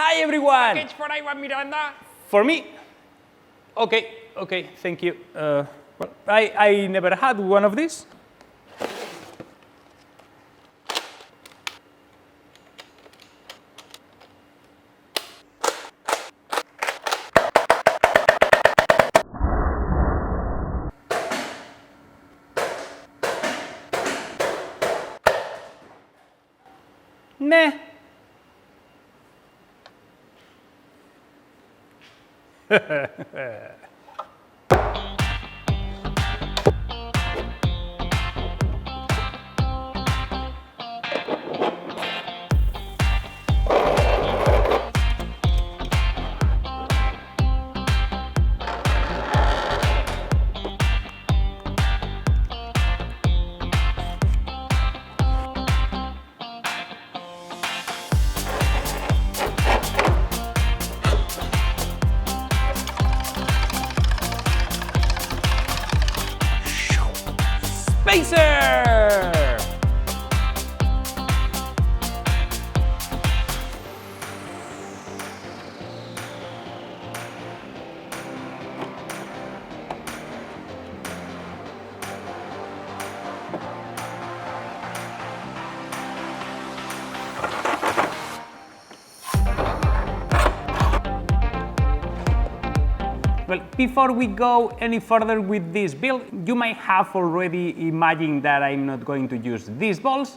Hi everyone! Package for Ivan Miranda. For me? Okay, thank you. Well, I never had one of these. Meh. Spacer! Well, before we go any further with this build, you might have already imagined that I'm not going to use these balls,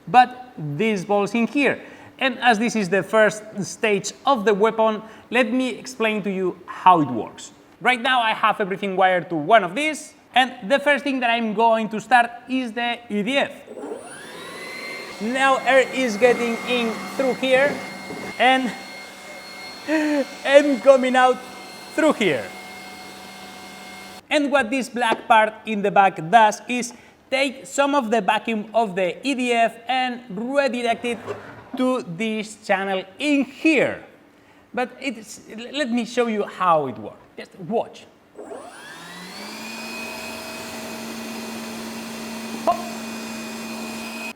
but these balls in here. And as this is the first stage of the weapon, let me explain to you how it works. Right now I have everything wired to one of these, and the first thing that I'm going to start is the EDF. Now air is getting in through here and coming out through here. And what this black part in the back does is take some of the vacuum of the EDF and redirect it to this channel in here. But let me show you how it works. Just watch.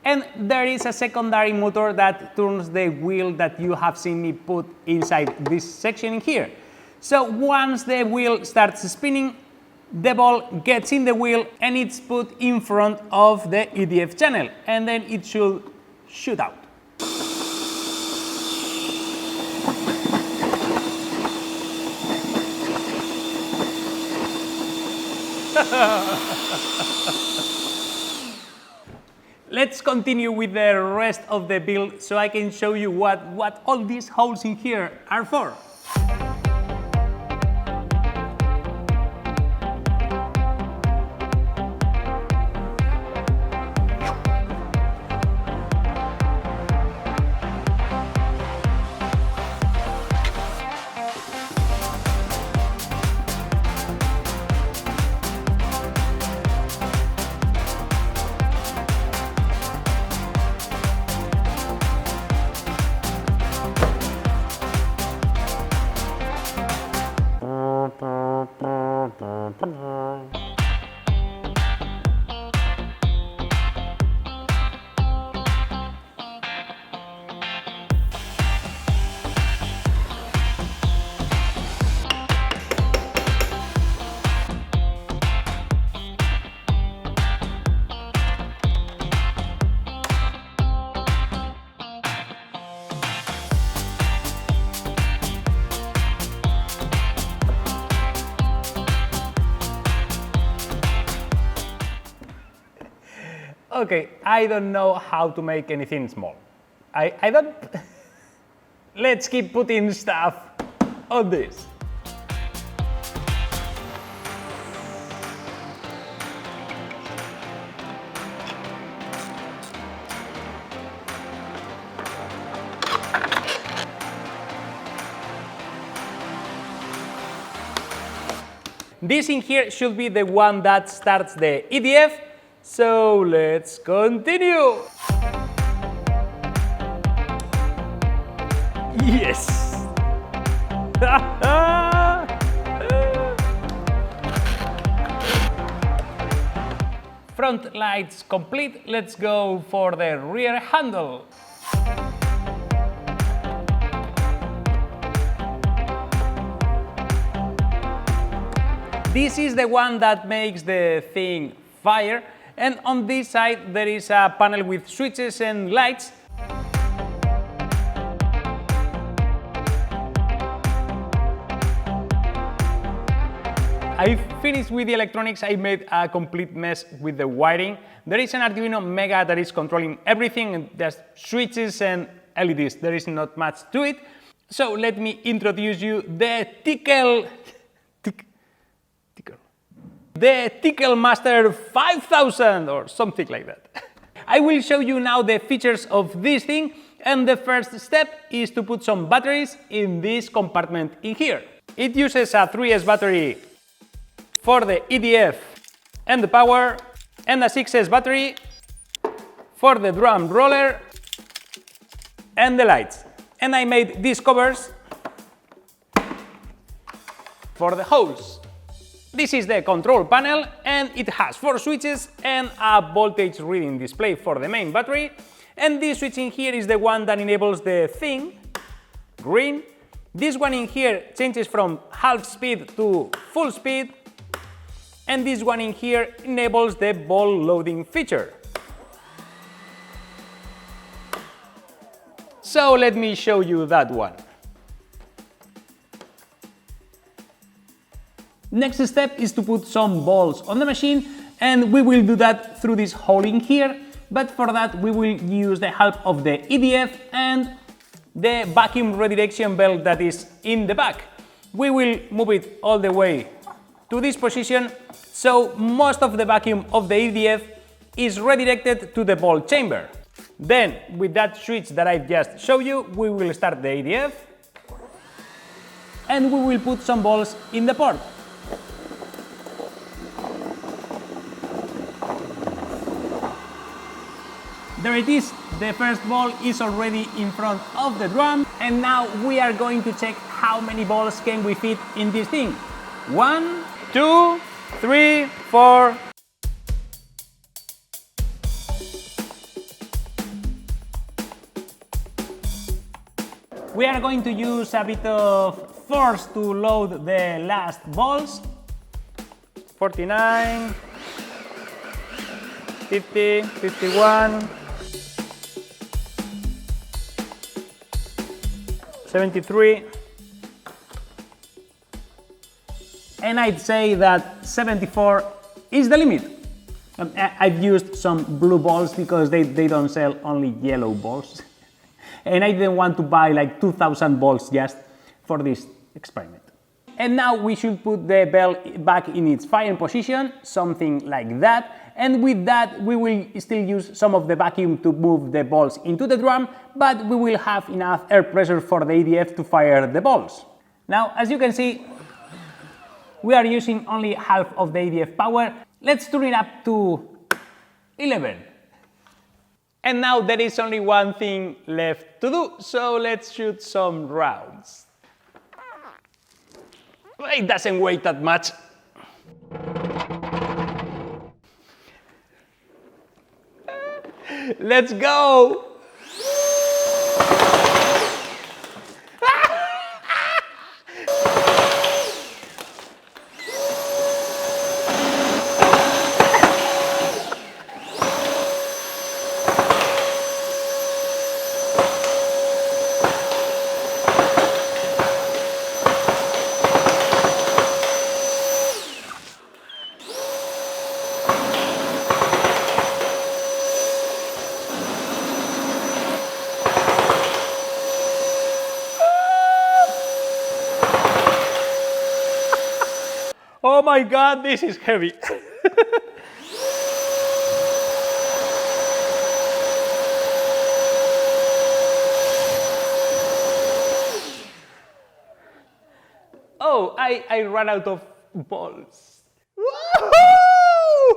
And there is a secondary motor that turns the wheel that you have seen me put inside this section in here. So once the wheel starts spinning, the ball gets in the wheel and it's put in front of the EDF channel, and then it should shoot out. Let's continue with the rest of the build so I can show you what all these holes in here are for. Okay, I don't know how to make anything small. I don't... Let's keep putting stuff on this. This in here should be the one that starts the EDF. So let's continue. Yes. Front lights complete. Let's go for the rear handle. This is the one that makes the thing fire, and on this side there is a panel with switches and lights. I finished with the electronics. I made a complete mess with the wiring. There is an Arduino Mega that is controlling everything, and there's switches and LEDs. There is not much to it. So let me introduce you the Tickle Master 5000 or something like that. I will show you now the features of this thing, and the first step is to put some batteries in this compartment in here. It uses a 3S battery for the EDF and the power, and a 6S battery for the drum roller and the lights. And I made these covers for the holes. This is the control panel, and it has 4 switches and a voltage reading display for the main battery. And this switch in here is the one that enables the thing, green. This one in here changes from half speed to full speed. And this one in here enables the ball loading feature. So let me show you that one. Next step is to put some balls on the machine, and we will do that through this hole in here, but for that we will use the help of the EDF and the vacuum redirection belt that is in the back. We will move it all the way to this position, so most of the vacuum of the EDF is redirected to the ball chamber. Then, with that switch that I just showed you, we will start the EDF and we will put some balls in the port. There it is, the first ball is already in front of the drum, and now we are going to check how many balls can we fit in this thing. 1, 2, 3, 4. We are going to use a bit of force to load the last balls. 49, 50, 51, 73. And I'd say that 74 is the limit. I've used some blue balls because they don't sell, only yellow balls. And I didn't want to buy like 2,000 balls just for this experiment. And now we should put the bell back in its firing position, something like that. And with that, we will still use some of the vacuum to move the balls into the drum, but we will have enough air pressure for the EDF to fire the balls. Now, as you can see, we are using only half of the EDF power. Let's turn it up to 11. And now there is only one thing left to do, so let's shoot some rounds. It doesn't weigh that much. Let's go! Oh my God, this is heavy. Oh, I ran out of balls. Woohoo!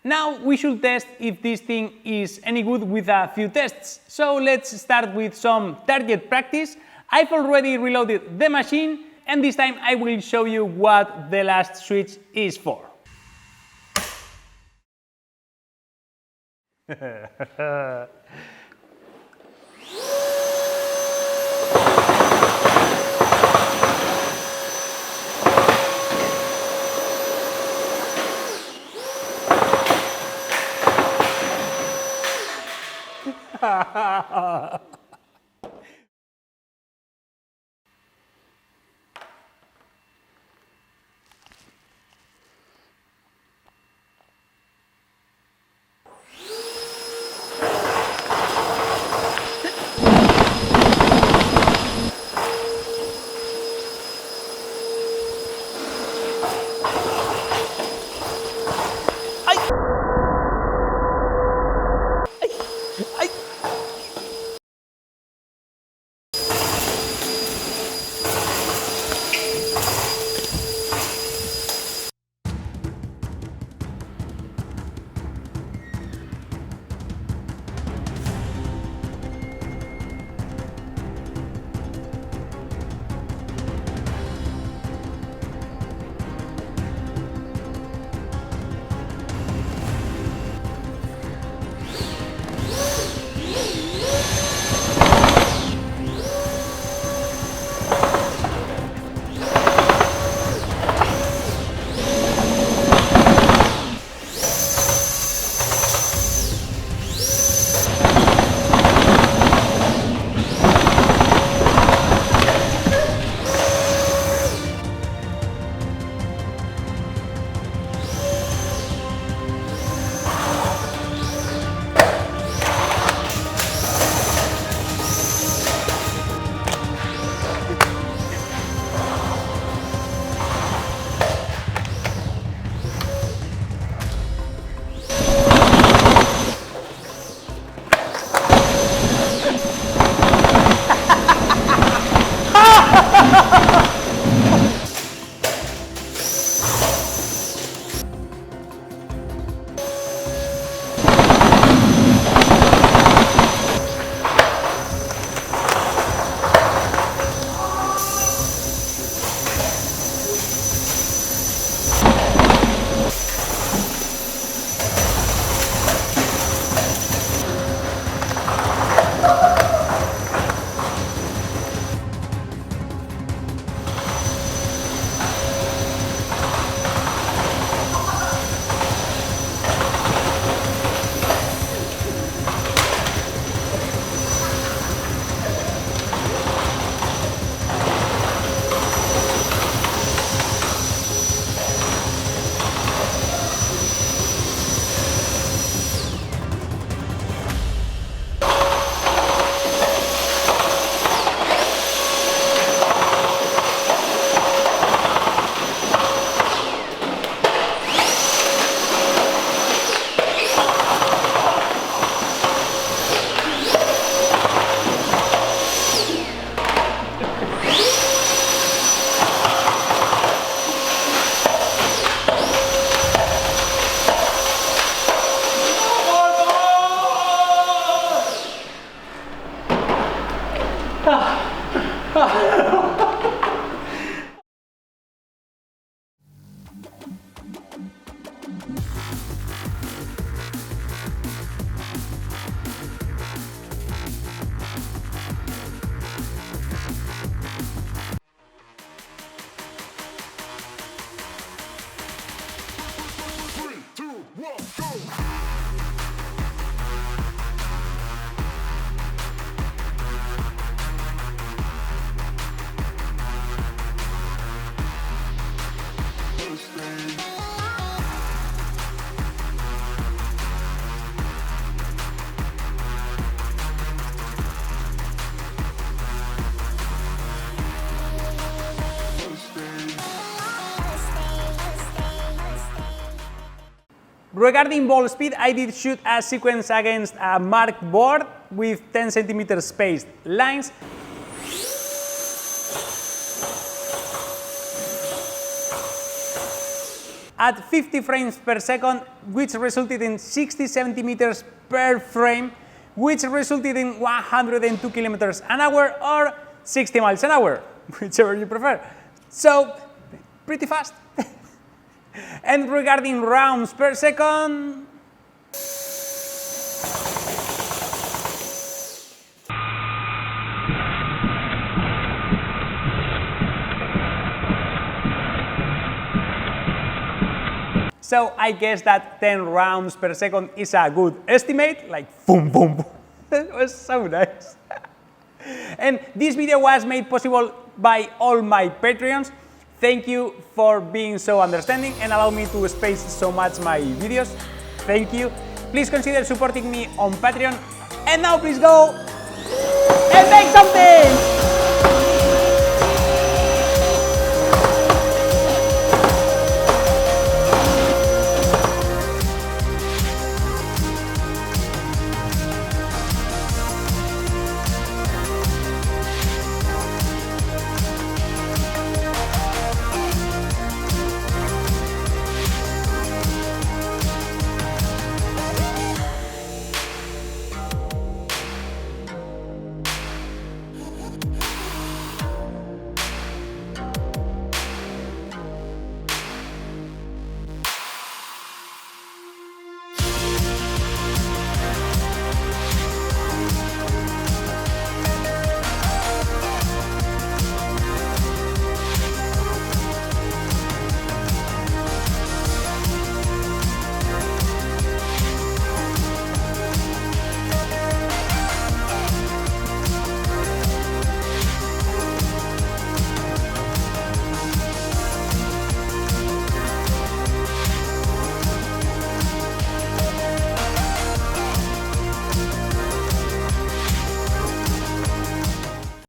Now we should test if this thing is any good with a few tests. So let's start with some target practice. I've already reloaded the machine, and this time I will show you what the last switch is for. Regarding ball speed, I did shoot a sequence against a marked board with 10 centimeter spaced lines. At 50 frames per second, which resulted in 60 centimeters per frame, which resulted in 102 kilometers an hour or 60 miles an hour, whichever you prefer. So, pretty fast. And regarding rounds per second, so I guess that 10 rounds per second is a good estimate, like boom, boom, boom. That was so nice. And this video was made possible by all my Patreons. Thank you for being so understanding and allow me to space so much my videos. Thank you. Please consider supporting me on Patreon. And now please go